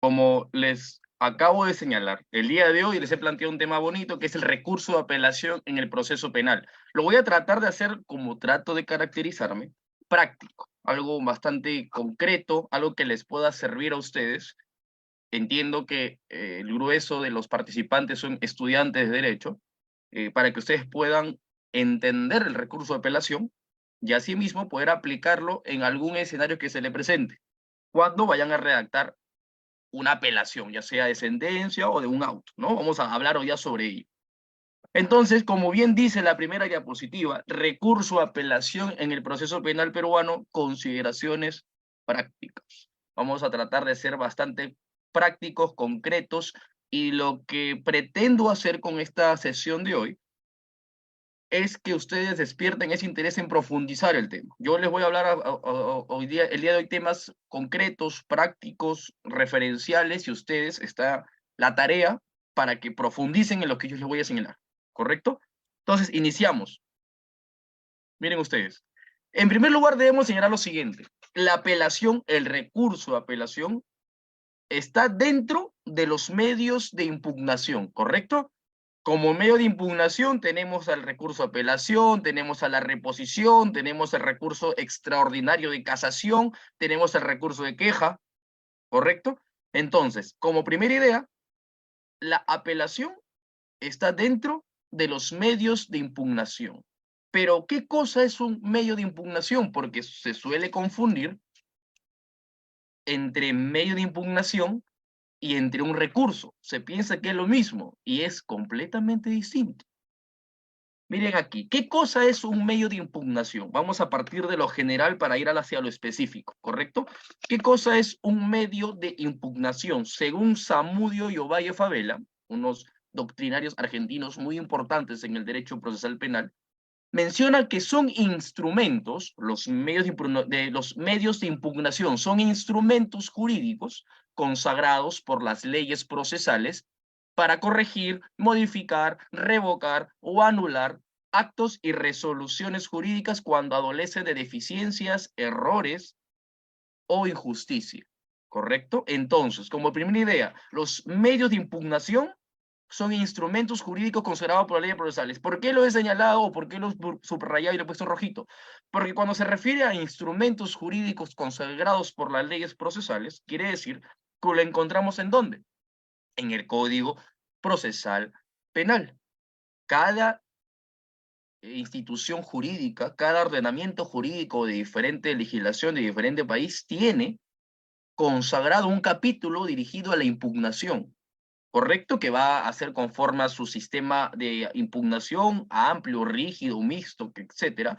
Como les acabo de señalar, el día de hoy les he planteado un tema bonito que es el recurso de apelación en el proceso penal. Lo voy a tratar de hacer como trato de caracterizarme, práctico, algo bastante concreto, algo que les pueda servir a ustedes. Entiendo que el grueso de los participantes son estudiantes de Derecho, para que ustedes puedan entender el recurso de apelación y asimismo poder aplicarlo en algún escenario que se le presente cuando vayan a redactar una apelación, ya sea de sentencia o de un auto, ¿no? Vamos a hablar hoy ya sobre ello. Entonces, como bien dice la primera diapositiva, recurso a apelación en el proceso penal peruano, consideraciones prácticas. Vamos a tratar de ser bastante prácticos, concretos, y lo que pretendo hacer con esta sesión de hoy es que ustedes despierten ese interés en profundizar el tema. Yo les voy a hablar hoy día, el día de hoy, temas concretos, prácticos, referenciales, y ustedes está la tarea para que profundicen en lo que yo les voy a señalar, ¿correcto? Entonces, iniciamos. Miren ustedes. En primer lugar, debemos señalar lo siguiente. La apelación, el recurso de apelación, está dentro de los medios de impugnación, ¿correcto? Como medio de impugnación tenemos al recurso de apelación, tenemos a la reposición, tenemos el recurso extraordinario de casación, tenemos el recurso de queja, ¿correcto? Entonces, como primera idea, la apelación está dentro de los medios de impugnación. Pero, ¿qué cosa es un medio de impugnación? Porque se suele confundir entre medio de impugnación y entre un recurso. Se piensa que es lo mismo y es completamente distinto. Miren aquí, ¿qué cosa es un medio de impugnación? Vamos a partir de lo general para ir hacia lo específico, ¿correcto? ¿Qué cosa es un medio de impugnación? Según Zamudio y Ovalle Favela, unos doctrinarios argentinos muy importantes en el derecho procesal penal, menciona que son instrumentos, los medios de impugnación son instrumentos jurídicos consagrados por las leyes procesales para corregir, modificar, revocar o anular actos y resoluciones jurídicas cuando adolece de deficiencias, errores o injusticia. ¿Correcto? Entonces, como primera idea, los medios de impugnación son instrumentos jurídicos considerados por la ley procesales. ¿Por qué lo he señalado o por qué lo he subrayado y lo he puesto rojito? Porque cuando se refiere a instrumentos jurídicos consagrados por las leyes procesales, quiere decir que lo encontramos ¿en dónde? En el Código Procesal Penal. Cada institución jurídica, cada ordenamiento jurídico de diferente legislación de diferente país tiene consagrado un capítulo dirigido a la impugnación, ¿correcto? Que va a hacer conforme a su sistema de impugnación amplio, rígido, mixto, etcétera.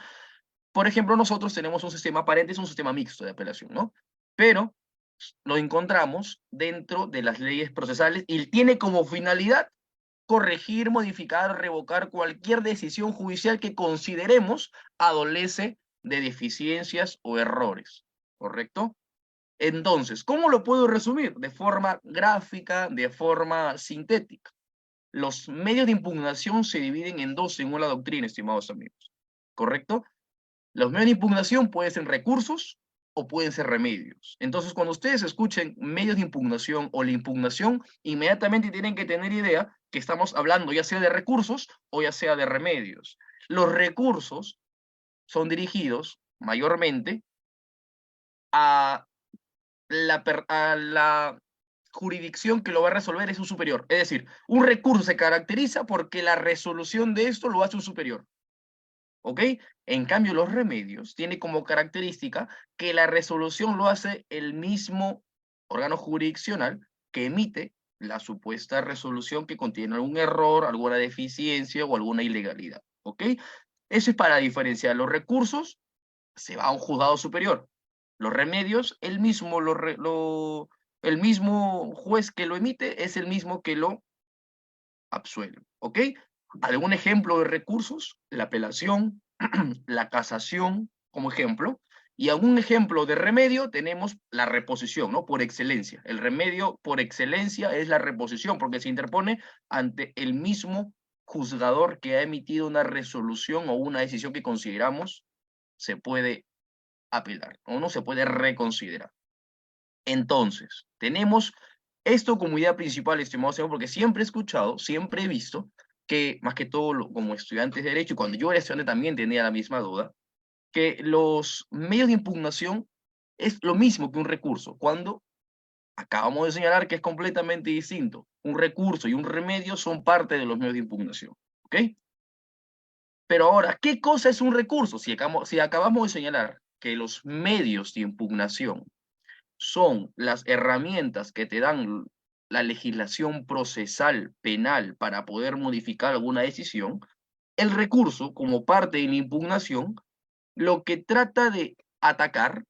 Por ejemplo, nosotros tenemos un sistema aparente, es un sistema mixto de apelación, ¿no? Pero lo encontramos dentro de las leyes procesales y tiene como finalidad corregir, modificar, revocar cualquier decisión judicial que consideremos adolece de deficiencias o errores, ¿correcto? Entonces, ¿cómo lo puedo resumir? De forma gráfica, de forma sintética. Los medios de impugnación se dividen en dos según la doctrina, estimados amigos, ¿correcto? Los medios de impugnación pueden ser recursos o pueden ser remedios. Entonces, cuando ustedes escuchen medios de impugnación o la impugnación, inmediatamente tienen que tener idea que estamos hablando ya sea de recursos o ya sea de remedios. Los recursos son dirigidos mayormente a la jurisdicción que lo va a resolver es un superior. Es decir, un recurso se caracteriza porque la resolución de esto lo hace un superior. ¿Ok? En cambio, los remedios tienen como característica que la resolución lo hace el mismo órgano jurisdiccional que emite la supuesta resolución que contiene algún error, alguna deficiencia o alguna ilegalidad. ¿Ok? Eso es para diferenciar. Los recursos se va a un juzgado superior. Los remedios, el mismo juez que lo emite es el mismo que lo absuelve. ¿Ok? ¿Algún ejemplo de recursos? La apelación, la casación, como ejemplo. Y algún ejemplo de remedio tenemos la reposición, ¿no? Por excelencia. El remedio por excelencia es la reposición, porque se interpone ante el mismo juzgador que ha emitido una resolución o una decisión que consideramos se puede apelar o no se puede reconsiderar. Entonces, tenemos Esto como idea principal, estimado señor, porque siempre he escuchado, siempre he visto que, más que todo como estudiantes de Derecho, y cuando yo era estudiante también tenía la misma duda, que los medios de impugnación es lo mismo que un recurso, cuando acabamos de señalar que es completamente distinto. Un recurso y un remedio son parte de los medios de impugnación, ¿ok? Pero ahora, ¿qué cosa es un recurso? Si acabamos de señalar que los medios de impugnación son las herramientas que te dan la legislación procesal penal para poder modificar alguna decisión, el recurso, como parte de la impugnación, lo que trata de atacar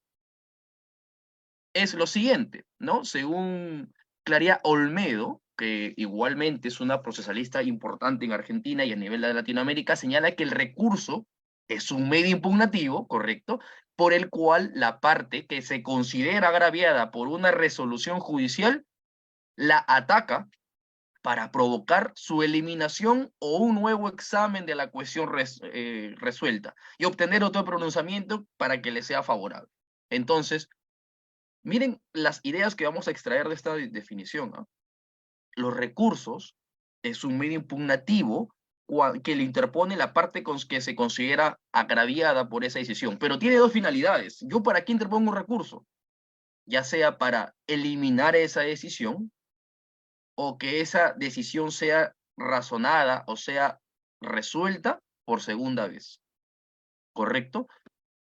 es lo siguiente, ¿no? Según Claria Olmedo, que igualmente es una procesalista importante en Argentina y a nivel de Latinoamérica, señala que el recurso es un medio impugnativo, ¿correcto? Por el cual la parte que se considera agraviada por una resolución judicial la ataca para provocar su eliminación o un nuevo examen de la cuestión resuelta y obtener otro pronunciamiento para que le sea favorable. Entonces, miren las ideas que vamos a extraer de esta definición, ¿ah? Los recursos es un medio impugnativo que le interpone la parte que se considera agraviada por esa decisión, pero tiene dos finalidades. ¿Yo para qué interpongo un recurso? Ya sea para eliminar esa decisión o que esa decisión sea razonada o sea resuelta por segunda vez, ¿correcto?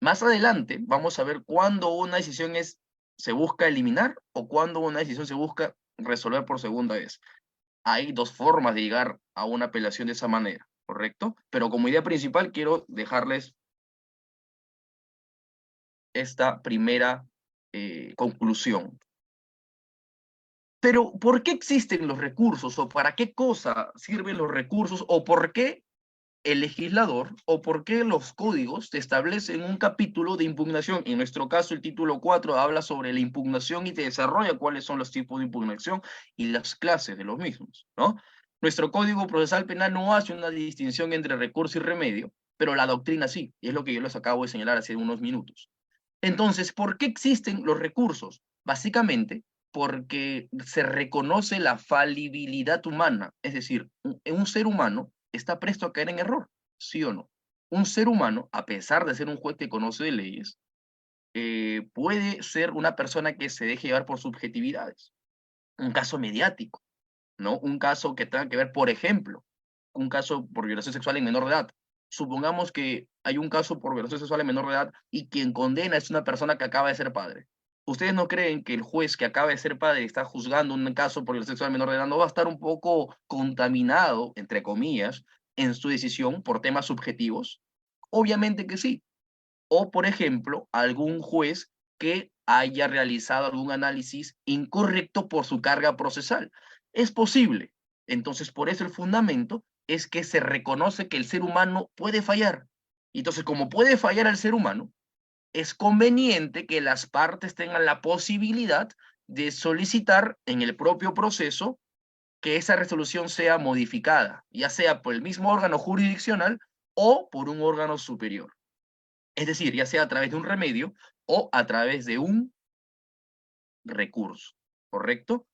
Más adelante vamos a ver cuándo una decisión se busca eliminar o cuándo una decisión se busca resolver por segunda vez. Hay dos formas de llegar a una apelación de esa manera, ¿correcto? Pero como idea principal quiero dejarles esta primera conclusión. Pero, ¿por qué existen los recursos o para qué cosa sirven los recursos o por qué el legislador o por qué los códigos te establecen un capítulo de impugnación? En nuestro caso, el título 4 habla sobre la impugnación y te desarrolla cuáles son los tipos de impugnación y las clases de los mismos, ¿no? Nuestro Código Procesal Penal no hace una distinción entre recurso y remedio, pero la doctrina sí, y es lo que yo les acabo de señalar hace unos minutos. Entonces, ¿por qué existen los recursos? Básicamente, porque se reconoce la falibilidad humana, es decir, un ser humano está presto a caer en error, ¿sí o no? Un ser humano, a pesar de ser un juez que conoce de leyes, puede ser una persona que se deje llevar por subjetividades. Un caso mediático, ¿no? Un caso que tenga que ver, por ejemplo, un caso por violación sexual en menor de edad. Supongamos que hay un caso por violación sexual en menor de edad y quien condena es una persona que acaba de ser padre. ¿Ustedes no creen que el juez que acaba de ser padre y está juzgando un caso por violación sexual en menor de edad no va a estar un poco contaminado, entre comillas, en su decisión por temas subjetivos? Obviamente que sí. O, por ejemplo, algún juez que haya realizado algún análisis incorrecto por su carga procesal. Es posible. Entonces, por eso el fundamento es que se reconoce que el ser humano puede fallar. Entonces, como puede fallar el ser humano, es conveniente que las partes tengan la posibilidad de solicitar en el propio proceso que esa resolución sea modificada, ya sea por el mismo órgano jurisdiccional o por un órgano superior. Es decir, ya sea a través de un remedio o a través de un recurso, ¿correcto?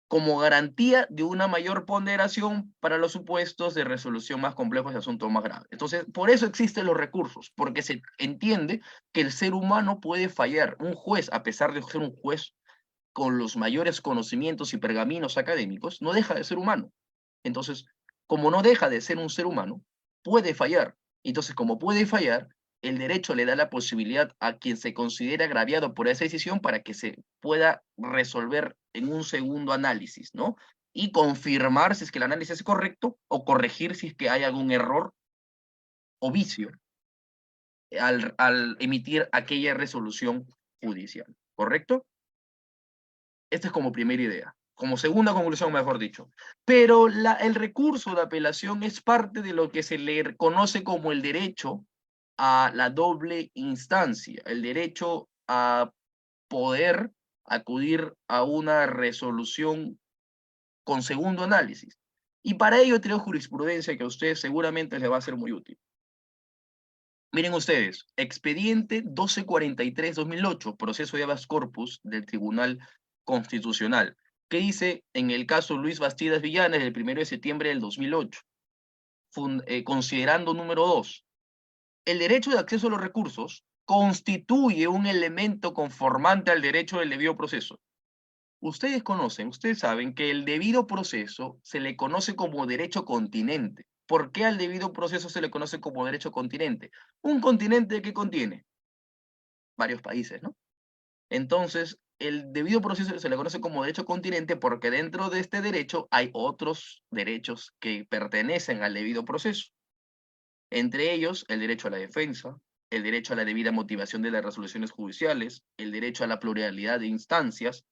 Como garantía de una mayor ponderación para los supuestos de resolución más complejos y asuntos más graves. Entonces, por eso existen los recursos, porque se entiende que el ser humano puede fallar. Un juez, a pesar de ser un juez con los mayores conocimientos y pergaminos académicos, no deja de ser humano. Entonces, como no deja de ser un ser humano, puede fallar. Entonces, como puede fallar, el derecho le da la posibilidad a quien se considera agraviado por esa decisión para que se pueda resolver en un segundo análisis, ¿no? Y confirmar si es que el análisis es correcto o corregir si es que hay algún error o vicio al emitir aquella resolución judicial, ¿correcto? Esta es como primera idea. Como segunda conclusión, mejor dicho. Pero el recurso de apelación es parte de lo que se le conoce como el derecho a la doble instancia, el derecho a poder acudir a una resolución con segundo análisis. Y para ello tengo jurisprudencia que a ustedes seguramente les va a ser muy útil. Miren ustedes, expediente 1243-2008, proceso de habeas corpus del Tribunal Constitucional. ¿Qué dice en el caso Luis Bastidas Villanes del 1 de septiembre del 2008? Considerando número 2, el derecho de acceso a los recursos constituye un elemento conformante al derecho del debido proceso. Ustedes saben que el debido proceso se le conoce como derecho continente. ¿Por qué al debido proceso se le conoce como derecho continente? Un continente que contiene varios países, ¿no? Entonces, el debido proceso se le conoce como derecho continente porque dentro de este derecho hay otros derechos que pertenecen al debido proceso. Entre ellos, el derecho a la defensa, el derecho a la debida motivación de las resoluciones judiciales, el derecho a la pluralidad de instancias,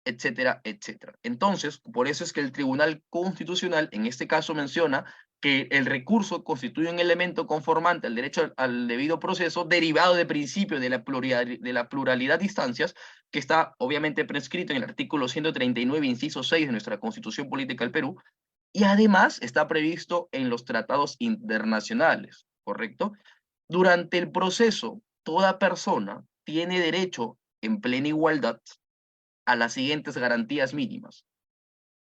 etcétera, etcétera. Entonces, por eso es que el Tribunal Constitucional, en este caso, menciona que el recurso constituye un elemento conformante al derecho al debido proceso derivado del principio de la pluralidad de instancias, que está obviamente prescrito en el artículo 139, inciso 6 de nuestra Constitución Política del Perú, y además está previsto en los tratados internacionales, ¿correcto? Durante el proceso, toda persona tiene derecho en plena igualdad a las siguientes garantías mínimas,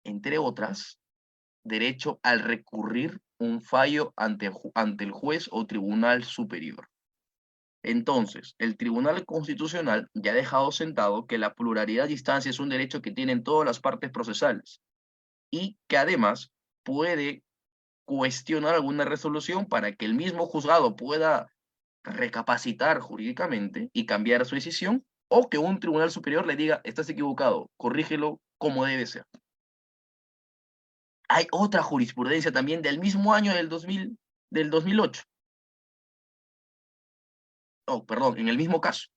entre otras, derecho al recurrir un fallo ante el juez o tribunal superior. Entonces, el Tribunal Constitucional ya ha dejado sentado que la pluralidad de instancias es un derecho que tienen todas las partes procesales y que además puede cuestionar alguna resolución para que el mismo juzgado pueda recapacitar jurídicamente y cambiar su decisión, o que un tribunal superior le diga, estás equivocado, corrígelo como debe ser. Hay otra jurisprudencia también del mismo año del 2008. Oh, perdón, en el mismo caso.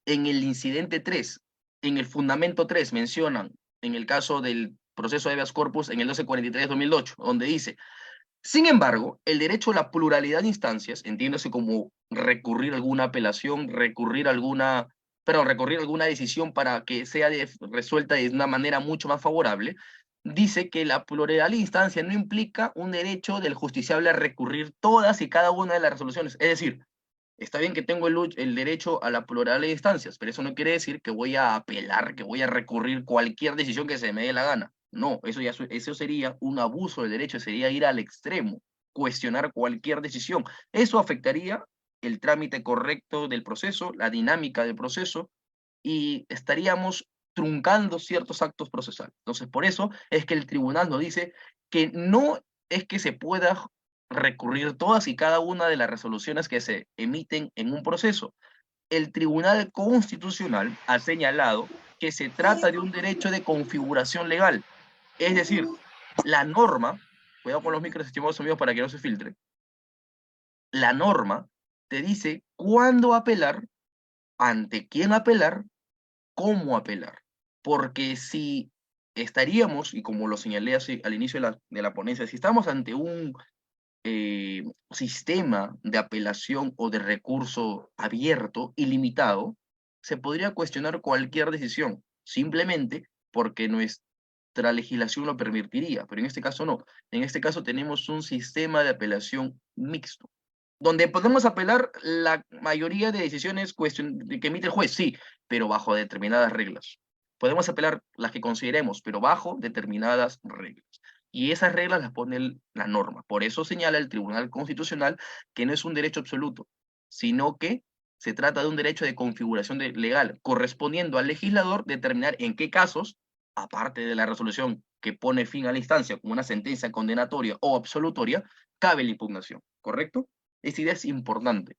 En el incidente 3, en el fundamento 3 mencionan, en el caso del proceso de habeas corpus, en el 1243-2008, donde dice, sin embargo, el derecho a la pluralidad de instancias, entiéndase como recurrir alguna apelación, recurrir alguna decisión para que sea resuelta de una manera mucho más favorable, dice que la pluralidad de instancias no implica un derecho del justiciable a recurrir todas y cada una de las resoluciones. Es decir, está bien que tengo el derecho a la pluralidad de instancias, pero eso no quiere decir que voy a apelar, que voy a recurrir cualquier decisión que se me dé la gana. No, eso sería un abuso del derecho, sería ir al extremo, cuestionar cualquier decisión. Eso afectaría el trámite correcto del proceso, la dinámica del proceso, y estaríamos truncando ciertos actos procesales. Entonces, por eso es que el tribunal nos dice que no es que se pueda recurrir todas y cada una de las resoluciones que se emiten en un proceso. El Tribunal Constitucional ha señalado que se trata de un derecho de configuración legal. Es decir, la norma, cuidado con los micros, estimados amigos, para que no se filtre, la norma te dice cuándo apelar, ante quién apelar, cómo apelar. Porque si estaríamos, y como lo señalé al inicio de la ponencia, si estamos ante un sistema de apelación o de recurso abierto, ilimitado, se podría cuestionar cualquier decisión, simplemente porque nuestra legislación lo permitiría, pero en este caso no. En este caso tenemos un sistema de apelación mixto, donde podemos apelar la mayoría de decisiones que emite el juez, sí, pero bajo determinadas reglas. Podemos apelar las que consideremos, pero bajo determinadas reglas. Y esas reglas las pone la norma. Por eso señala el Tribunal Constitucional que no es un derecho absoluto, sino que se trata de un derecho de configuración legal, correspondiendo al legislador determinar en qué casos, aparte de la resolución que pone fin a la instancia como una sentencia condenatoria o absolutoria, cabe la impugnación, ¿correcto? Esta idea es importante.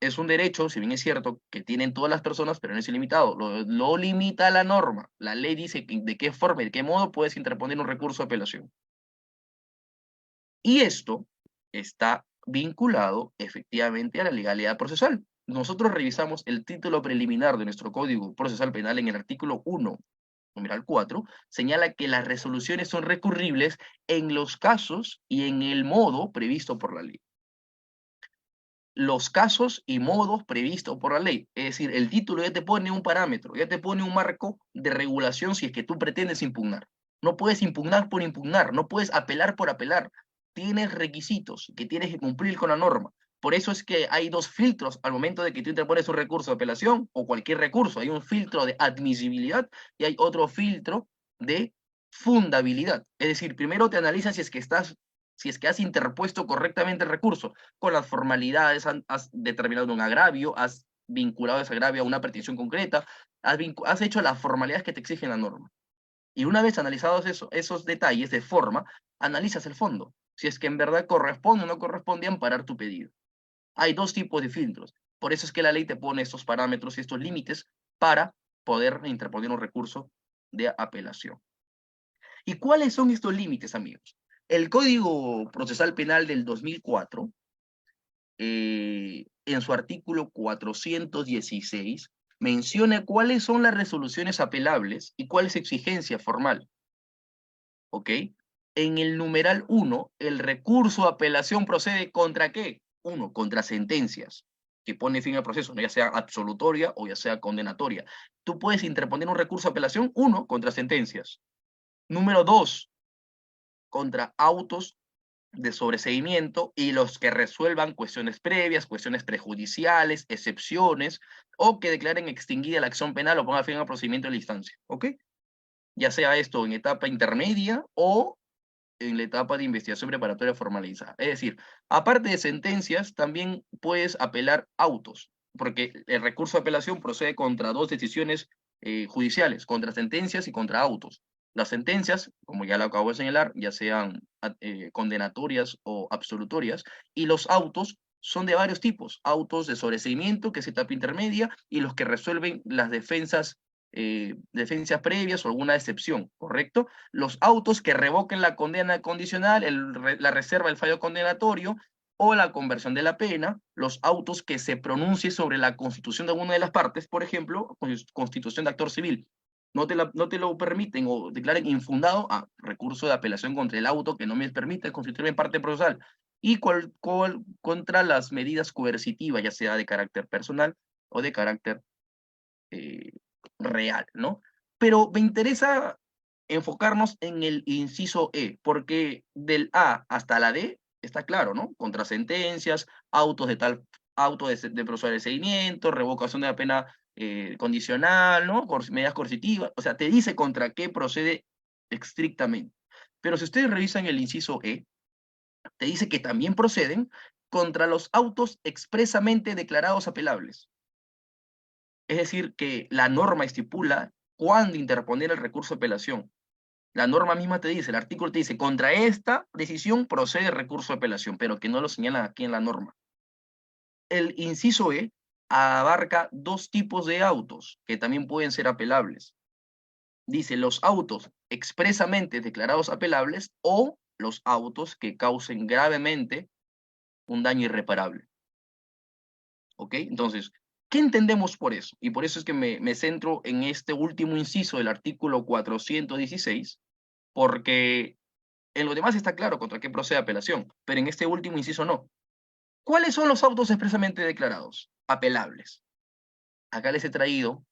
Es un derecho, si bien es cierto, que tienen todas las personas, pero no es ilimitado. Lo limita la norma. La ley dice de qué forma y de qué modo puedes interponer un recurso de apelación. Y esto está vinculado efectivamente a la legalidad procesal. Nosotros revisamos el título preliminar de nuestro Código Procesal Penal en el artículo 1, numeral 4, señala que las resoluciones son recurribles en los casos y en el modo previsto por la ley. Los casos y modos previstos por la ley. Es decir, el título ya te pone un parámetro, ya te pone un marco de regulación si es que tú pretendes impugnar. No puedes impugnar por impugnar, no puedes apelar por apelar. Tienes requisitos que tienes que cumplir con la norma. Por eso es que hay dos filtros al momento de que tú interpones un recurso de apelación o cualquier recurso. Hay un filtro de admisibilidad y hay otro filtro de fundabilidad. Es decir, primero te analizan si es que has interpuesto correctamente el recurso, con las formalidades, has determinado un agravio, has vinculado ese agravio a una pretensión concreta, has hecho las formalidades que te exigen la norma. Y una vez analizados esos detalles de forma, analizas el fondo, si es que en verdad corresponde o no corresponde amparar tu pedido. Hay dos tipos de filtros. Por eso es que la ley te pone estos parámetros y estos límites para poder interponer un recurso de apelación. ¿Y cuáles son estos límites, amigos? El Código Procesal Penal del 2004, en su artículo 416, menciona cuáles son las resoluciones apelables y cuál es su exigencia formal. ¿Ok? En el numeral 1, el recurso de apelación procede ¿contra qué? 1, contra sentencias, que pone fin al proceso, ¿no? Ya sea absolutoria o ya sea condenatoria. Tú puedes interponer un recurso de apelación, 1, contra sentencias. Número 2, contra autos de sobreseimiento y los que resuelvan cuestiones previas, cuestiones prejudiciales, excepciones, o que declaren extinguida la acción penal o pongan fin al procedimiento de la instancia, ¿ok? Ya sea esto en etapa intermedia o en la etapa de investigación preparatoria formalizada. Es decir, aparte de sentencias, también puedes apelar autos, porque el recurso de apelación procede contra dos decisiones judiciales, contra sentencias y contra autos. Las sentencias, como ya lo acabo de señalar, ya sean condenatorias o absolutorias, y los autos son de varios tipos, autos de sobreseimiento, que es etapa intermedia, y los que resuelven las defensas previas o alguna excepción, ¿correcto? Los autos que revoquen la condena condicional, la reserva del fallo condenatorio o la conversión de la pena, los autos que se pronuncie sobre la constitución de alguna de las partes, por ejemplo, constitución de actor civil, no te lo permiten o declaren infundado, recurso de apelación contra el auto que no me permite constituirme en parte procesal, y contra las medidas coercitivas, ya sea de carácter personal o de carácter real, ¿no? Pero me interesa enfocarnos en el inciso E, porque del A hasta la D está claro, ¿no? Contra sentencias, autos de procedimiento, revocación de la pena condicional, ¿no? Medidas coercitivas, o sea, te dice contra qué procede estrictamente. Pero si ustedes revisan el inciso E, te dice que también proceden contra los autos expresamente declarados apelables. Es decir, que la norma estipula cuándo interponer el recurso de apelación. La norma misma te dice, el artículo te dice, contra esta decisión procede el recurso de apelación, pero que no lo señalan aquí en la norma. El inciso E abarca dos tipos de autos que también pueden ser apelables. Dice, los autos expresamente declarados apelables o los autos que causen gravemente un daño irreparable. ¿Ok? Entonces, ¿qué entendemos por eso? Y por eso es que me centro en este último inciso del artículo 416, porque en lo demás está claro contra qué procede apelación, pero en este último inciso no. ¿Cuáles son los autos expresamente declarados? Apelables. Acá les he traído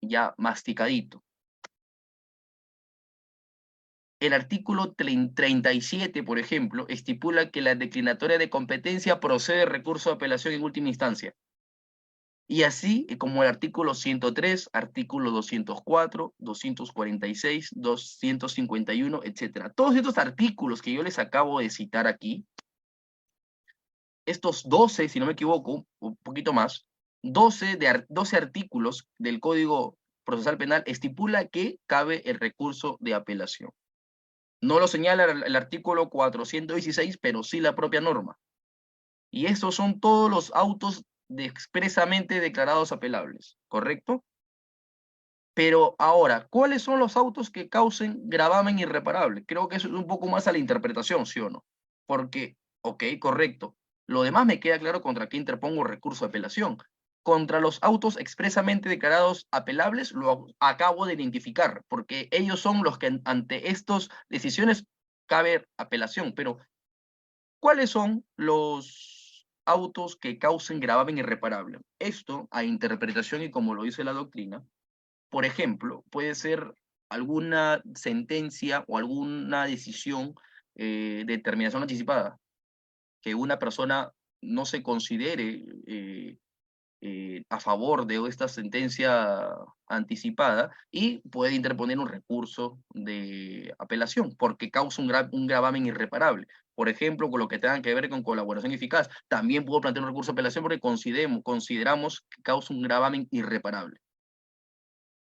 ya masticadito. El artículo 37, por ejemplo, estipula que la declinatoria de competencia procede recurso de apelación en última instancia. Y así como el artículo 103, artículo 204, 246, 251, etc. Todos estos artículos que yo les acabo de citar aquí, estos 12, si no me equivoco, un poquito más, 12 artículos del Código Procesal Penal estipula que cabe el recurso de apelación. No lo señala el artículo 416, pero sí la propia norma. Y estos son todos los autos expresamente declarados apelables, ¿correcto? Pero ahora, ¿cuáles son los autos que causen gravamen irreparable? Creo que eso es un poco más a la interpretación, ¿sí o no? Porque, ok, correcto. Lo demás me queda claro contra qué interpongo recurso de apelación. Contra los autos expresamente declarados apelables lo acabo de identificar, porque ellos son los que ante estas decisiones cabe apelación. Pero, ¿cuáles son los autos que causen gravamen irreparable? Esto, a interpretación y como lo dice la doctrina, por ejemplo, puede ser alguna sentencia o alguna decisión de terminación anticipada, que una persona no se considere a favor de esta sentencia anticipada y puede interponer un recurso de apelación porque causa un gravamen irreparable. Por ejemplo, con lo que tenga que ver con colaboración eficaz, también puedo plantear un recurso de apelación porque consideramos que causa un gravamen irreparable.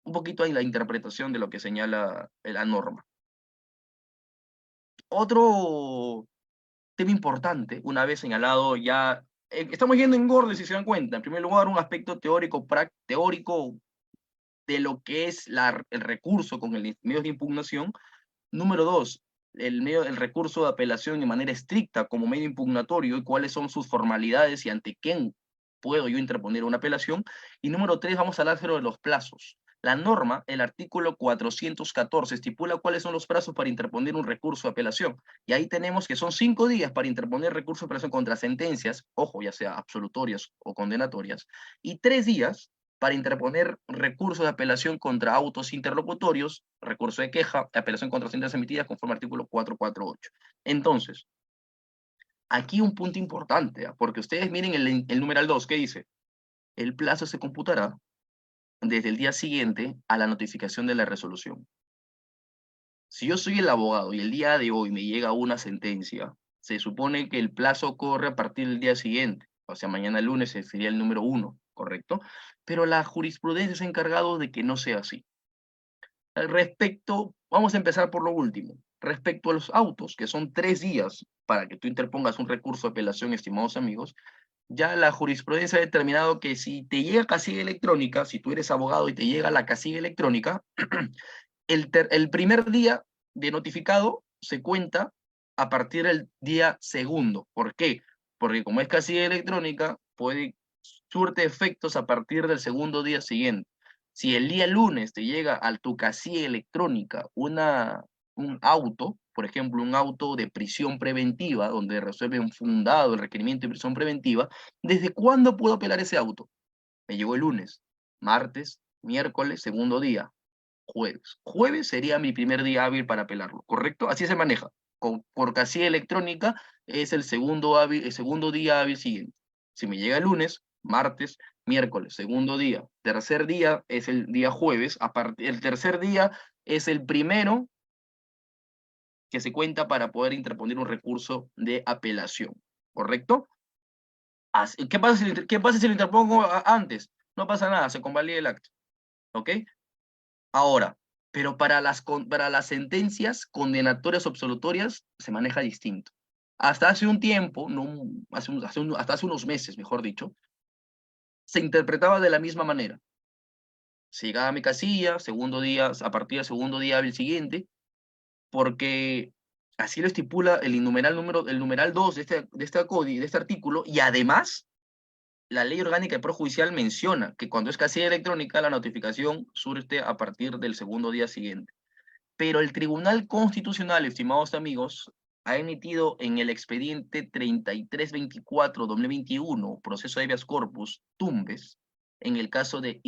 Un poquito ahí la interpretación de lo que señala la norma. Otro tema importante, una vez señalado ya, estamos yendo en orden si se dan cuenta. En primer lugar, un aspecto teórico de lo que es el recurso con el medio de impugnación. Número dos, el recurso de apelación de manera estricta como medio impugnatorio y cuáles son sus formalidades y ante quién puedo yo interponer una apelación. Y número tres, vamos a hablar de los plazos. La norma, el artículo 414, estipula cuáles son los plazos para interponer un recurso de apelación. Y ahí tenemos que son 5 días para interponer recurso de apelación contra sentencias, ojo, ya sea absolutorias o condenatorias, y 3 días para interponer recursos de apelación contra autos interlocutorios, recurso de queja, apelación contra sentencias emitidas conforme al artículo 448. Entonces, aquí un punto importante, porque ustedes miren el numeral 2, ¿qué dice? El plazo se computará desde el día siguiente a la notificación de la resolución. Si yo soy el abogado y el día de hoy me llega una sentencia, se supone que el plazo corre a partir del día siguiente, o sea, mañana lunes sería el número 1, ¿correcto? Pero la jurisprudencia se ha encargado de que no sea así. Vamos a empezar por lo último. Respecto a los autos, que son 3 días para que tú interpongas un recurso de apelación, estimados amigos, ya la jurisprudencia ha determinado que si te llega casilla electrónica, si tú eres abogado y te llega la casilla electrónica, el primer día de notificado se cuenta a partir del día segundo. ¿Por qué? Porque como es casilla electrónica, surte efectos a partir del segundo día siguiente. Si el día lunes te llega a tu casilla electrónica un auto, por ejemplo, un auto de prisión preventiva, donde resuelve un fundado el requerimiento de prisión preventiva, ¿desde cuándo puedo apelar ese auto? Me llegó el lunes, martes, miércoles, segundo día, jueves. Jueves sería mi primer día hábil para apelarlo, ¿correcto? Así se maneja. Por casilla electrónica es el segundo día hábil siguiente. Si me llega el lunes, martes, miércoles, segundo día. Tercer día es el día jueves. El tercer día es el primero que se cuenta para poder interponer un recurso de apelación, ¿correcto? ¿Qué pasa si lo interpongo antes? No pasa nada, se convalida el acto, ¿ok? Ahora, pero para las sentencias condenatorias o absolutorias se maneja distinto. Hasta hace un tiempo, no, hasta hace unos meses, mejor dicho, se interpretaba de la misma manera. Se llegaba a mi casilla, a partir del segundo día hábil siguiente, porque así lo estipula el numeral 2 de este artículo, y además la ley orgánica de Pro-Judicial menciona que cuando es casilla electrónica, la notificación surte a partir del segundo día siguiente. Pero el Tribunal Constitucional, estimados amigos, ha emitido en el expediente 3324-2021, proceso de habeas corpus, Tumbes, en el caso de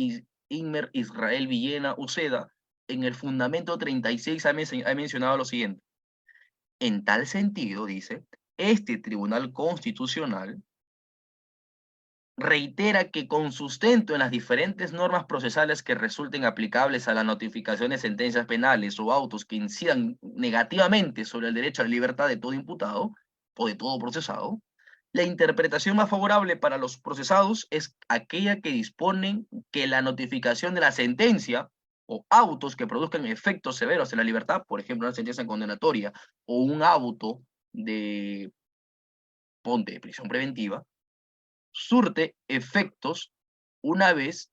Inmer Israel Villena Uceda, en el fundamento 36 ha mencionado lo siguiente. En tal sentido, dice, este Tribunal Constitucional reitera que con sustento en las diferentes normas procesales que resulten aplicables a la notificación de sentencias penales o autos que incidan negativamente sobre el derecho a la libertad de todo imputado o de todo procesado, la interpretación más favorable para los procesados es aquella que disponen que la notificación de la sentencia o autos que produzcan efectos severos en la libertad, por ejemplo, una sentencia condenatoria o un auto de prisión preventiva, surte efectos una vez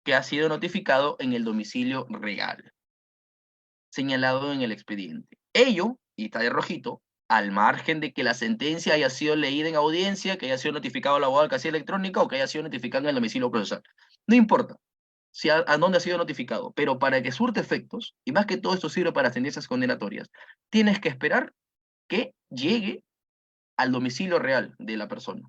que ha sido notificado en el domicilio real, señalado en el expediente. Ello, y está de rojito, al margen de que la sentencia haya sido leída en audiencia, que haya sido notificado al abogado de casilla electrónica o que haya sido notificado en el domicilio procesal. No importa a dónde ha sido notificado, pero para que surte efectos, y más que todo esto sirve para sentencias condenatorias, tienes que esperar que llegue al domicilio real de la persona.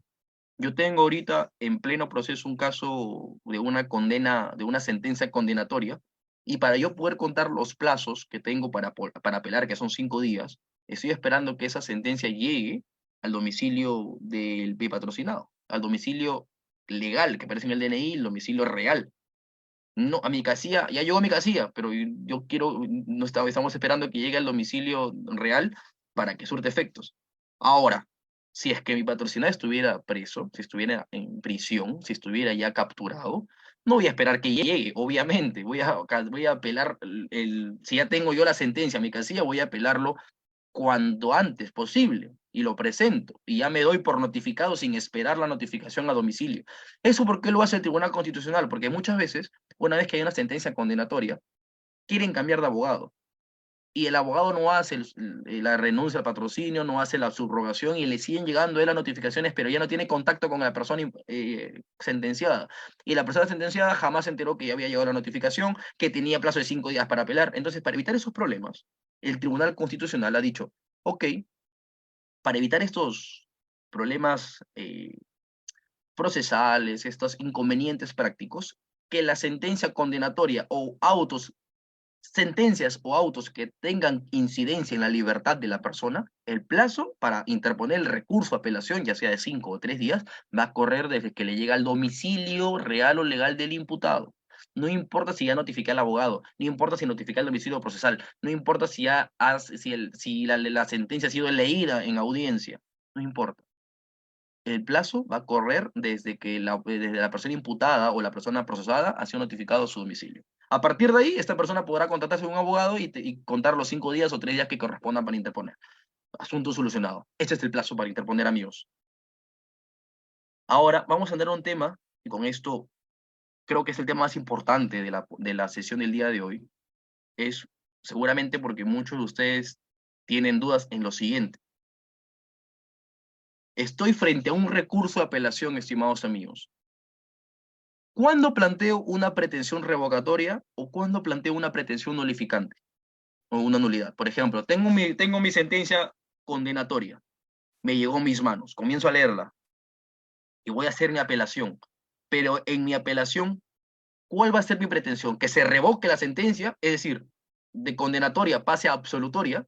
Yo tengo ahorita en pleno proceso un caso de una condena, de una sentencia condenatoria, y para yo poder contar los plazos que tengo para apelar, que son 5 días, estoy esperando que esa sentencia llegue al domicilio del patrocinado, al domicilio legal que aparece en el DNI, el domicilio real. No, a mi casilla, ya llegó a mi casilla, pero yo quiero, no estamos esperando que llegue al domicilio real para que surte efectos. Ahora, si es que mi patrocinado estuviera preso, si estuviera en prisión, si estuviera ya capturado, no voy a esperar que llegue, obviamente, voy a apelar, si ya tengo yo la sentencia a mi casilla, voy a apelarlo cuanto antes posible y lo presento y ya me doy por notificado sin esperar la notificación a domicilio. ¿Eso por qué lo hace el Tribunal Constitucional? Porque muchas veces, una vez que hay una sentencia condenatoria, quieren cambiar de abogado y el abogado no hace la renuncia al patrocinio, no hace la subrogación y le siguen llegando las notificaciones, pero ya no tiene contacto con la persona sentenciada. Y la persona sentenciada jamás se enteró que ya había llegado la notificación, que tenía plazo de 5 días para apelar. Entonces, para evitar esos problemas, el Tribunal Constitucional ha dicho, ok, para evitar estos problemas procesales, estos inconvenientes prácticos, que la sentencia condenatoria o sentencias o autos que tengan incidencia en la libertad de la persona, el plazo para interponer el recurso de apelación, ya sea de 5 o 3 días, va a correr desde que le llega al domicilio real o legal del imputado. No importa si ya notifica al abogado, no importa si notifica el domicilio procesal, no importa si, si la sentencia ha sido leída en audiencia, no importa. El plazo va a correr desde la persona imputada o la persona procesada ha sido notificado a su domicilio. A partir de ahí, esta persona podrá contratarse con un abogado y contar los 5 días o 3 días que correspondan para interponer. Asunto solucionado. Este es el plazo para interponer, amigos. Ahora vamos a tener un tema, y con esto creo que es el tema más importante de la sesión del día de hoy. Es seguramente porque muchos de ustedes tienen dudas en lo siguiente. Estoy frente a un recurso de apelación, estimados amigos. ¿Cuándo planteo una pretensión revocatoria o cuándo planteo una pretensión nulificante o una nulidad? Por ejemplo, tengo mi sentencia condenatoria, me llegó a mis manos, comienzo a leerla y voy a hacer mi apelación. Pero en mi apelación, ¿cuál va a ser mi pretensión? ¿Que se revoque la sentencia? Es decir, de condenatoria pase a absolutoria,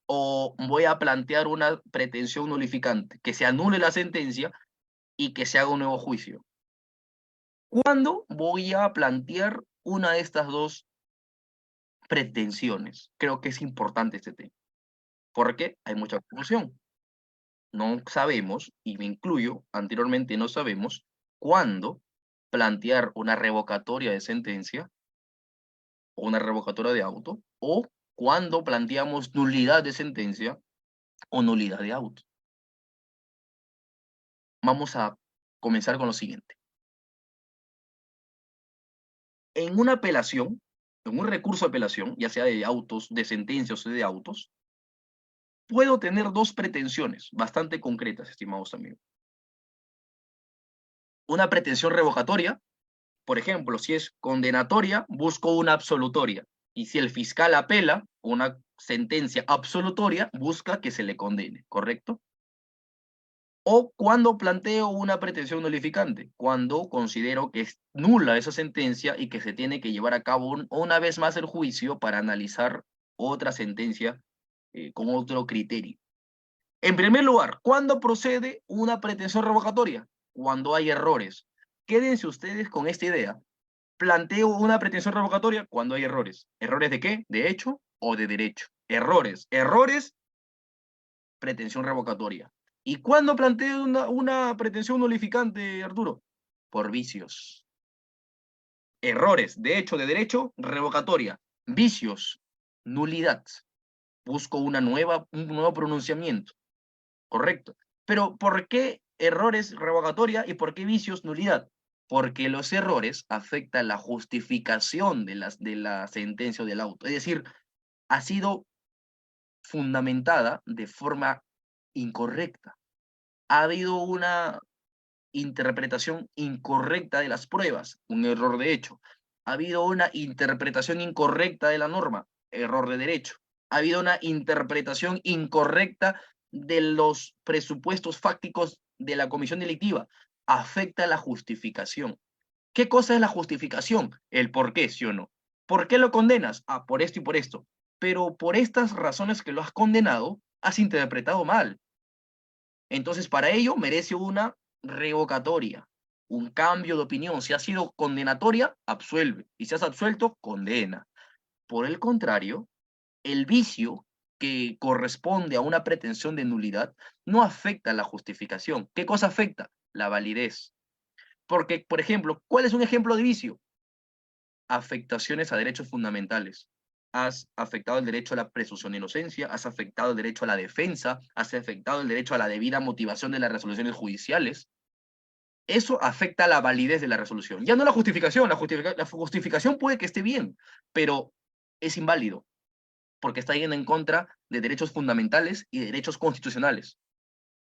o voy a plantear una pretensión nulificante, que se anule la sentencia y que se haga un nuevo juicio. ¿Cuándo voy a plantear una de estas dos pretensiones? Creo que es importante este tema, porque hay mucha confusión. No sabemos, y me incluyo, anteriormente no sabemos, cuándo plantear una revocatoria de sentencia o una revocatoria de auto, o cuándo planteamos nulidad de sentencia o nulidad de auto. Vamos a comenzar con lo siguiente. En una apelación, en un recurso de apelación, ya sea de autos, de sentencias o de autos, puedo tener dos pretensiones bastante concretas, estimados amigos. Una pretensión revocatoria, por ejemplo, si es condenatoria, busco una absolutoria. Y si el fiscal apela, una sentencia absolutoria, busca que se le condene, ¿correcto? O cuando planteo una pretensión nulificante, cuando considero que es nula esa sentencia y que se tiene que llevar a cabo una vez más el juicio para analizar otra sentencia con otro criterio. En primer lugar, ¿cuándo procede una pretensión revocatoria? Cuando hay errores. Quédense ustedes con esta idea. Planteo una pretensión revocatoria cuando hay errores. ¿Errores de qué? ¿De hecho o de derecho? Errores. Errores, pretensión revocatoria. ¿Y cuándo planteo una pretensión nulificante, Arturo? Por vicios. Errores, de hecho, de derecho, revocatoria. Vicios, nulidad. Busco un nuevo pronunciamiento. Correcto. Pero ¿por qué errores revocatoria y por qué vicios nulidad? Porque los errores afectan la justificación de la sentencia o del auto. Es decir, ha sido fundamentada de forma incorrecta. Ha habido una interpretación incorrecta de las pruebas, un error de hecho. Ha habido una interpretación incorrecta de la norma, error de derecho. Ha habido una interpretación incorrecta de los presupuestos fácticos de la comisión delictiva. Afecta la justificación. ¿Qué cosa es la justificación? El por qué, sí o no. ¿Por qué lo condenas? Ah, por esto y por esto. Pero por estas razones que lo has condenado, has interpretado mal. Entonces, para ello merece una revocatoria, un cambio de opinión. Si ha sido condenatoria, absuelve. Y si has absuelto, condena. Por el contrario, el vicio que corresponde a una pretensión de nulidad no afecta la justificación. ¿Qué cosa afecta? La validez. Porque, por ejemplo, ¿cuál es un ejemplo de vicio? Afectaciones a derechos fundamentales. Has afectado el derecho a la presunción de inocencia, has afectado el derecho a la defensa, has afectado el derecho a la debida motivación de las resoluciones judiciales. Eso afecta la validez de la resolución. Ya no la justificación, la justificación puede que esté bien, pero es inválido, porque está yendo en contra de derechos fundamentales y de derechos constitucionales.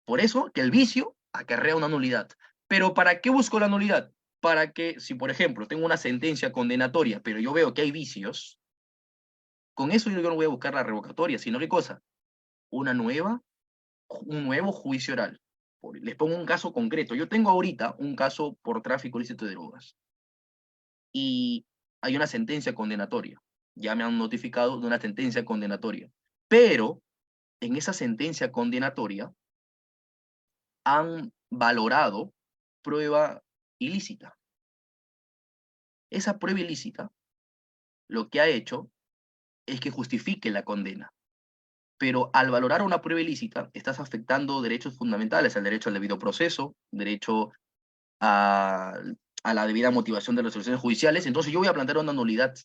Por eso que el vicio acarrea una nulidad. ¿Pero para qué busco la nulidad? Para que, si por ejemplo tengo una sentencia condenatoria, pero yo veo que hay vicios, con eso yo no voy a buscar la revocatoria, sino ¿qué cosa? Un nuevo juicio oral. Les pongo un caso concreto. Yo tengo ahorita un caso por tráfico ilícito de drogas y hay una sentencia condenatoria. Ya me han notificado de una sentencia condenatoria. Pero en esa sentencia condenatoria han valorado prueba ilícita. Esa prueba ilícita lo que ha hecho es que justifique la condena. Pero al valorar una prueba ilícita, estás afectando derechos fundamentales, el derecho al debido proceso, derecho a, a la debida motivación de las resoluciones judiciales. Entonces yo voy a plantear una nulidad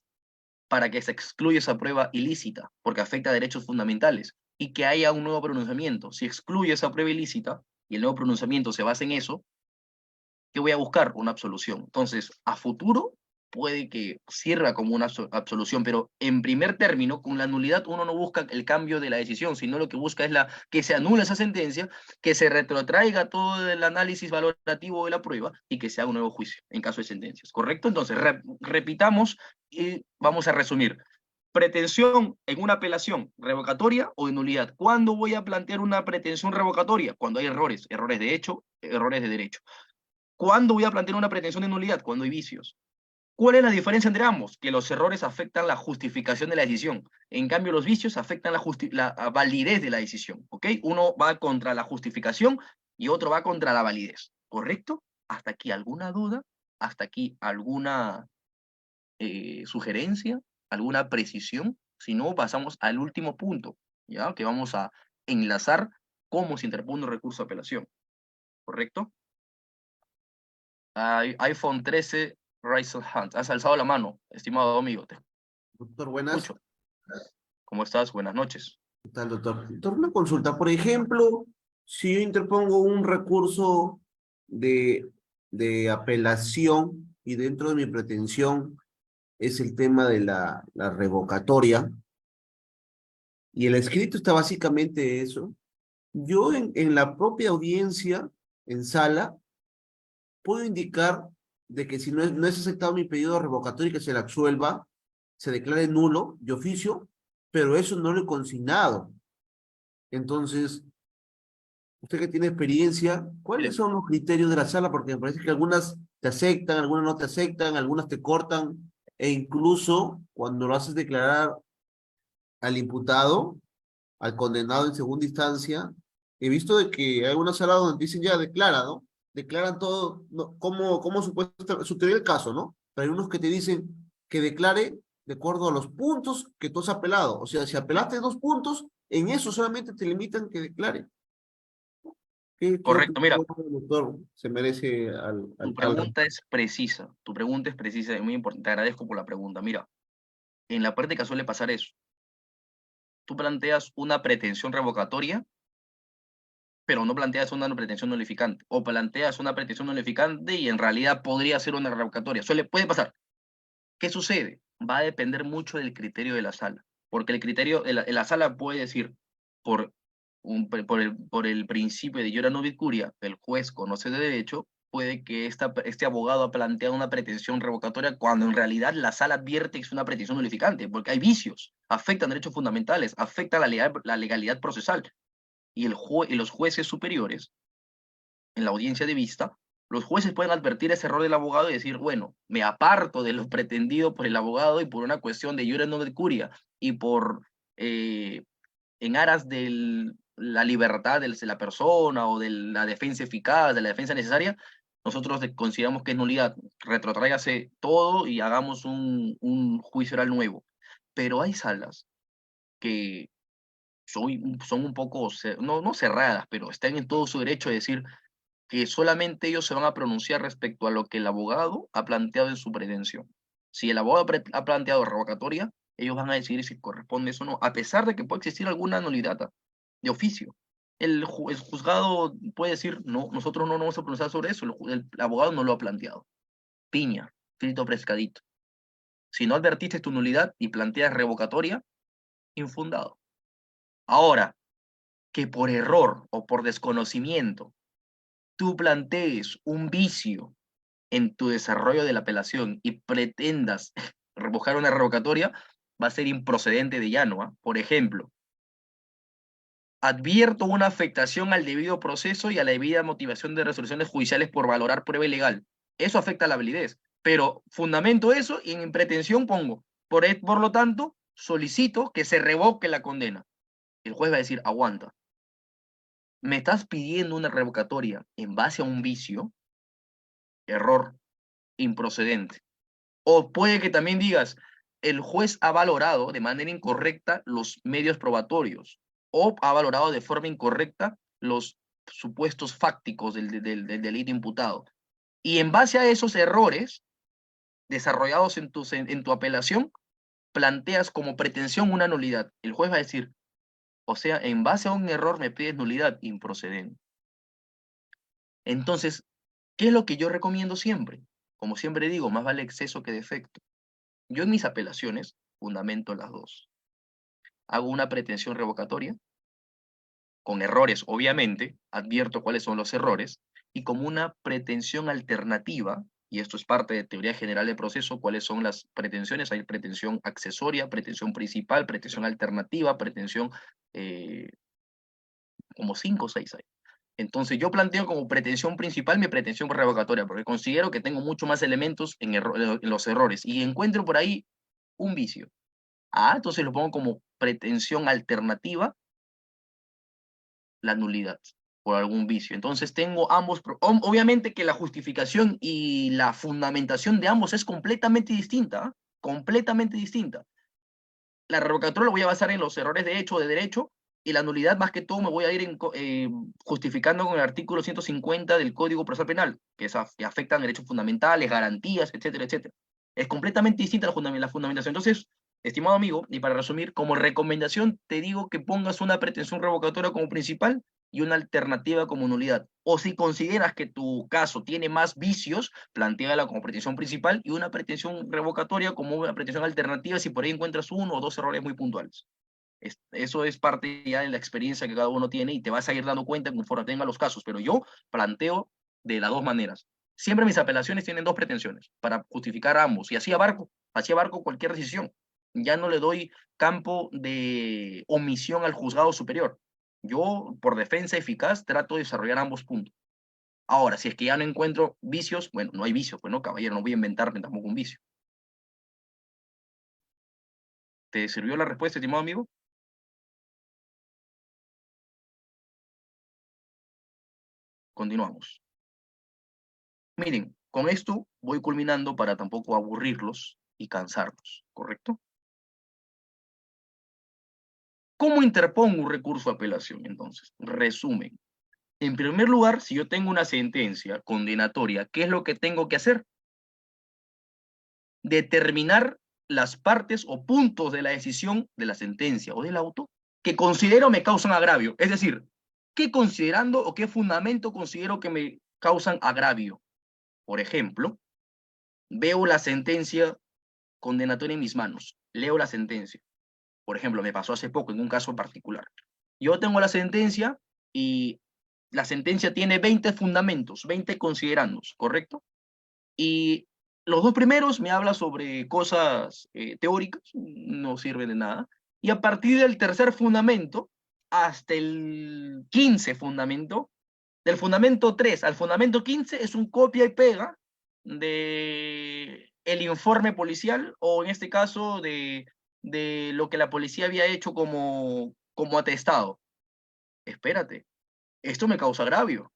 para que se excluya esa prueba ilícita, porque afecta a derechos fundamentales, y que haya un nuevo pronunciamiento. Si excluye esa prueba ilícita y el nuevo pronunciamiento se basa en eso, ¿qué voy a buscar? Una absolución. Entonces, a futuro puede que sirva como una absolución, pero en primer término, con la nulidad uno no busca el cambio de la decisión, sino lo que busca es que se anule esa sentencia, que se retrotraiga todo el análisis valorativo de la prueba y que se haga un nuevo juicio en caso de sentencias. ¿Correcto? Entonces, repitamos y vamos a resumir. Pretensión en una apelación, revocatoria o de nulidad. ¿Cuándo voy a plantear una pretensión revocatoria? Cuando hay errores, errores de hecho, errores de derecho. ¿Cuándo voy a plantear una pretensión de nulidad? Cuando hay vicios. ¿Cuál es la diferencia entre ambos? Que los errores afectan la justificación de la decisión. En cambio, los vicios afectan la validez de la decisión. ¿Ok? Uno va contra la justificación y otro va contra la validez. ¿Correcto? ¿Hasta aquí alguna duda? ¿Hasta aquí alguna sugerencia? ¿Alguna precisión? Si no, pasamos al último punto, ¿ya? Que vamos a enlazar cómo se interpone un recurso de apelación. ¿Correcto? iPhone 13, Raise Hand. Has alzado la mano, estimado amigo. Te Doctor, buenas. escucho. ¿Cómo estás? Buenas noches. ¿Qué tal, doctor? Doctor, una consulta. Por ejemplo, si yo interpongo un recurso de, de apelación y dentro de mi pretensión es el tema de la revocatoria y el escrito está básicamente eso, yo en la propia audiencia, en sala, puedo indicar de que si no es aceptado mi pedido de revocatoria y que se le absuelva, se declare nulo de oficio, pero eso no lo he consignado. Entonces, usted que tiene experiencia, ¿cuáles Mire, son los criterios de la sala? Porque me parece que algunas te aceptan, algunas no te aceptan, algunas te cortan, e incluso cuando lo haces declarar al imputado, al condenado en segunda instancia, he visto de que hay una sala donde dicen ya declara, ¿no? Declaran todo, no, cómo sucedió el caso, ¿no? Pero hay unos que te dicen que declare de acuerdo a los puntos que tú has apelado. O sea, si apelaste 2 puntos, en eso solamente te limitan que declare. ¿Qué correcto. Mira, opinión, doctor, se merece tu al pregunta es precisa. Tu pregunta es precisa y muy importante. Te agradezco por la pregunta. Mira, en la práctica suele pasar eso. Tú planteas una pretensión revocatoria, pero no planteas una pretensión nulificante. O planteas una pretensión nulificante y en realidad podría ser una revocatoria. Puede pasar. ¿Qué sucede? Va a depender mucho del criterio de la sala, porque el criterio de la sala puede decir, por, por el principio de iura novit curia, el juez conoce de derecho, puede que este abogado ha planteado una pretensión revocatoria cuando en realidad la sala advierte que es una pretensión nulificante, porque hay vicios, afectan derechos fundamentales, afecta la legalidad procesal, y los jueces superiores en la audiencia de vista, los jueces pueden advertir ese error del abogado y decir, bueno, me aparto de lo pretendido por el abogado y por una cuestión de iure non et curia y por, en aras la libertad de la persona o de la defensa eficaz, de la defensa necesaria, nosotros consideramos que es nulidad. Retrotráigase todo y hagamos un juicio oral nuevo. Pero hay salas que son un poco, no cerradas, pero están en todo su derecho de decir que solamente ellos se van a pronunciar respecto a lo que el abogado ha planteado en su pretensión. Si el abogado ha planteado revocatoria, ellos van a decidir si corresponde eso o no, a pesar de que puede existir alguna nulidad de oficio. El juzgado puede decir, no, nosotros no nos vamos a pronunciar sobre eso, el abogado no lo ha planteado. Piña, frito frescadito. Si no advertiste tu nulidad y planteas revocatoria, infundado. Ahora, que por error o por desconocimiento tú plantees un vicio en tu desarrollo de la apelación y pretendas buscar una revocatoria, va a ser improcedente de llano. ¿Ah? Por ejemplo, advierto una afectación al debido proceso y a la debida motivación de resoluciones judiciales por valorar prueba ilegal. Eso afecta a la validez, pero fundamento eso y en pretensión pongo, por lo tanto, solicito que se revoque la condena. El juez va a decir, aguanta, me estás pidiendo una revocatoria en base a un vicio, error, improcedente. O puede que también digas, el juez ha valorado de manera incorrecta los medios probatorios o ha valorado de forma incorrecta los supuestos fácticos del delito imputado. Y en base a esos errores desarrollados en tu apelación, planteas como pretensión una nulidad. El juez va a decir, o sea, en base a un error me pides nulidad improcedente. Entonces, ¿qué es lo que yo recomiendo siempre? Como siempre digo, más vale exceso que defecto. Yo en mis apelaciones fundamento las dos. Hago una pretensión revocatoria, con errores obviamente, advierto cuáles son los errores, y como una pretensión alternativa, y esto es parte de teoría general del proceso, cuáles son las pretensiones, hay pretensión accesoria, pretensión principal, pretensión alternativa, pretensión, como 5 o 6 hay. Entonces yo planteo como pretensión principal mi pretensión revocatoria, porque considero que tengo mucho más elementos en los errores, y encuentro por ahí un vicio. Entonces lo pongo como pretensión alternativa, la nulidad por algún vicio. Entonces tengo ambos, obviamente que la justificación y la fundamentación de ambos es completamente distinta, completamente distinta. La revocatoria lo voy a basar en los errores de hecho, de derecho, y la nulidad más que todo me voy a ir justificando con el artículo 150 del Código Procesal Penal, que afectan derechos fundamentales, garantías, etcétera, etcétera. Es completamente distinta la fundamentación. Entonces, estimado amigo, y para resumir, como recomendación te digo que pongas una pretensión revocatoria como principal y una alternativa como nulidad. O si consideras que tu caso tiene más vicios, plantéala como pretensión principal y una pretensión revocatoria como una pretensión alternativa si por ahí encuentras uno o dos errores muy puntuales. Eso es parte ya de la experiencia que cada uno tiene y te vas a ir dando cuenta conforme tenga los casos, pero yo planteo de las dos maneras. Siempre mis apelaciones tienen dos pretensiones para justificar ambos y así abarco cualquier decisión. Ya no le doy campo de omisión al juzgado superior. Yo, por defensa eficaz, trato de desarrollar ambos puntos. Ahora, si es que ya no encuentro vicios, bueno, no hay vicios, pues no, caballero, no voy a inventarme tampoco un vicio. ¿Te sirvió la respuesta, estimado amigo? Continuamos. Miren, con esto voy culminando para tampoco aburrirlos y cansarlos, ¿correcto? ¿Cómo interpongo un recurso de apelación, entonces? Resumen. En primer lugar, si yo tengo una sentencia condenatoria, ¿qué es lo que tengo que hacer? Determinar las partes o puntos de la decisión de la sentencia o del auto que considero me causan agravio. Es decir, ¿qué considerando o qué fundamento considero que me causan agravio? Por ejemplo, veo la sentencia condenatoria en mis manos, leo la sentencia. Por ejemplo, me pasó hace poco en un caso particular. Yo tengo la sentencia y la sentencia tiene 20 fundamentos, 20 considerandos, ¿correcto? Y los dos primeros me hablan sobre cosas teóricas, no sirven de nada. Y a partir del tercer fundamento, hasta el 15 fundamento, del fundamento 3 al fundamento 15 es un copia y pega de el informe policial, o en este caso de lo que la policía había hecho como atestado. espérate, esto me causa agravio.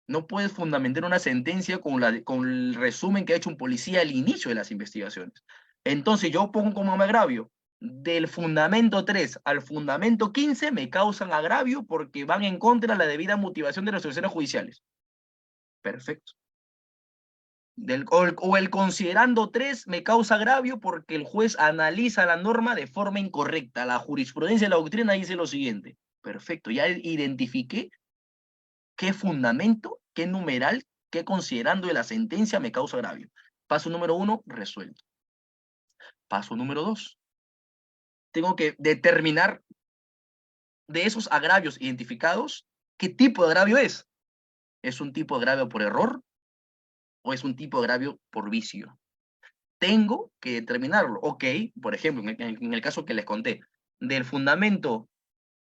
No puedes fundamentar una sentencia con el resumen que ha hecho un policía al inicio de las investigaciones. Entonces yo pongo como agravio, del fundamento 3 al fundamento 15 me causan agravio porque van en contra de la debida motivación de las resoluciones judiciales. Perfecto. O el considerando 3 me causa agravio porque el juez analiza la norma de forma incorrecta. La jurisprudencia de la doctrina dice lo siguiente. Perfecto, ya identifiqué qué fundamento, qué numeral, qué considerando de la sentencia me causa agravio. Paso número 1, resuelto. Paso número 2, tengo que determinar de esos agravios identificados qué tipo de agravio es. ¿Es un tipo de agravio por error o es un tipo de agravio por vicio? Tengo que determinarlo. Ok, por ejemplo, en el caso que les conté, del fundamento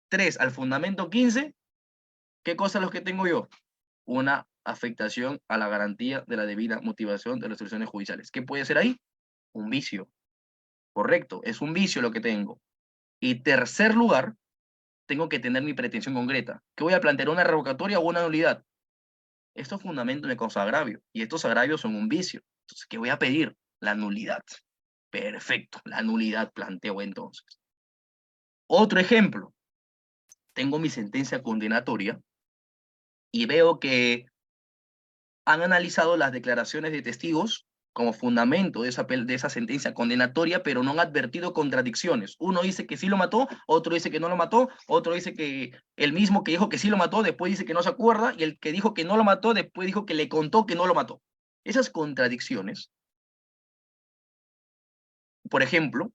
3 al fundamento 15, ¿qué cosas los que tengo yo? Una afectación a la garantía de la debida motivación de las resoluciones judiciales. ¿Qué puede ser ahí? Un vicio. Correcto, es un vicio lo que tengo. Y tercer lugar, tengo que tener mi pretensión concreta. ¿Qué voy a plantear? ¿Una revocatoria o una nulidad? Estos fundamentos me causan agravio y estos agravios son un vicio. Entonces, ¿qué voy a pedir? La nulidad. Perfecto, la nulidad planteo entonces. Otro ejemplo, tengo mi sentencia condenatoria y veo que han analizado las declaraciones de testigos como fundamento de esa sentencia condenatoria, pero no han advertido contradicciones. Uno dice que sí lo mató, otro dice que no lo mató, otro dice que el mismo que dijo que sí lo mató, después dice que no se acuerda, y el que dijo que no lo mató, después dijo que le contó que no lo mató. Esas contradicciones, por ejemplo,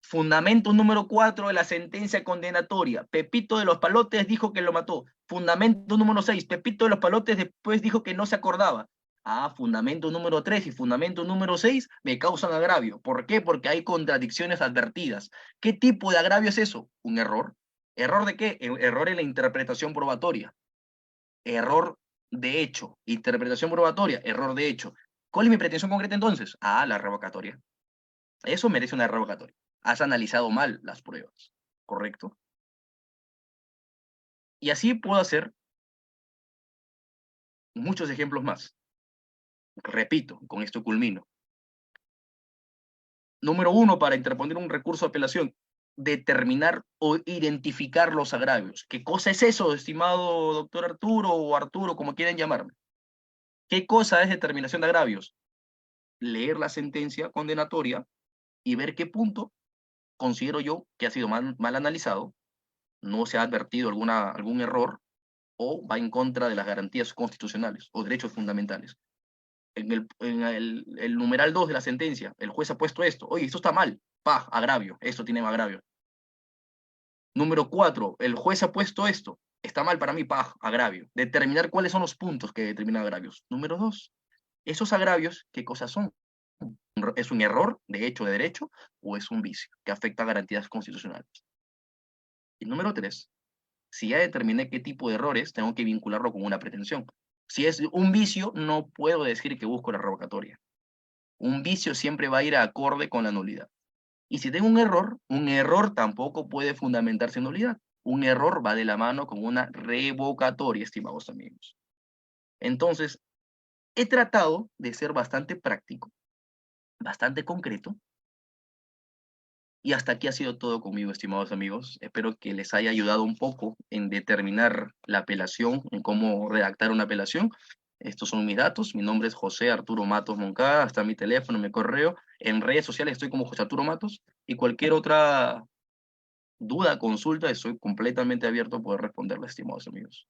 fundamento número 4 de la sentencia condenatoria. Pepito de los Palotes dijo que lo mató. Fundamento número 6. Pepito de los Palotes después dijo que no se acordaba. Ah, fundamento número 3 y fundamento número 6 me causan agravio. ¿Por qué? Porque hay contradicciones advertidas. ¿Qué tipo de agravio es eso? Un error. ¿Error de qué? Error en la interpretación probatoria. Error de hecho. Interpretación probatoria. Error de hecho. ¿Cuál es mi pretensión concreta entonces? Ah, la revocatoria. Eso merece una revocatoria. Has analizado mal las pruebas, ¿correcto? Y así puedo hacer muchos ejemplos más. Repito, con esto culmino. Número 1, para interponer un recurso de apelación, determinar o identificar los agravios. ¿Qué cosa es eso, estimado doctor Arturo o Arturo, como quieran llamarme? ¿Qué cosa es determinación de agravios? Leer la sentencia condenatoria y ver qué punto considero yo que ha sido mal analizado, no se ha advertido algún error o va en contra de las garantías constitucionales o derechos fundamentales. En el numeral 2 de la sentencia, el juez ha puesto esto. Oye, esto está mal. Agravio. Esto tiene agravio. Número 4, el juez ha puesto esto. Está mal para mí. Agravio. Determinar cuáles son los puntos que determinan agravios. Número 2, esos agravios, ¿qué cosas son? ¿Es un error de hecho, de derecho, o es un vicio que afecta a garantías constitucionales? Y número 3, si ya determiné qué tipo de errores, tengo que vincularlo con una pretensión. Si es un vicio, no puedo decir que busco la revocatoria. Un vicio siempre va a ir acorde con la nulidad. Y si tengo un error tampoco puede fundamentarse en nulidad. Un error va de la mano con una revocatoria, estimados amigos. Entonces, he tratado de ser bastante práctico, bastante concreto, y hasta aquí ha sido todo conmigo, estimados amigos. Espero que les haya ayudado un poco en determinar la apelación, en cómo redactar una apelación. Estos son mis datos. Mi nombre es José Arturo Matos Moncada. Está mi teléfono, mi correo. En redes sociales estoy como José Arturo Matos. Y cualquier otra duda, consulta, estoy completamente abierto a poder responderle, estimados amigos.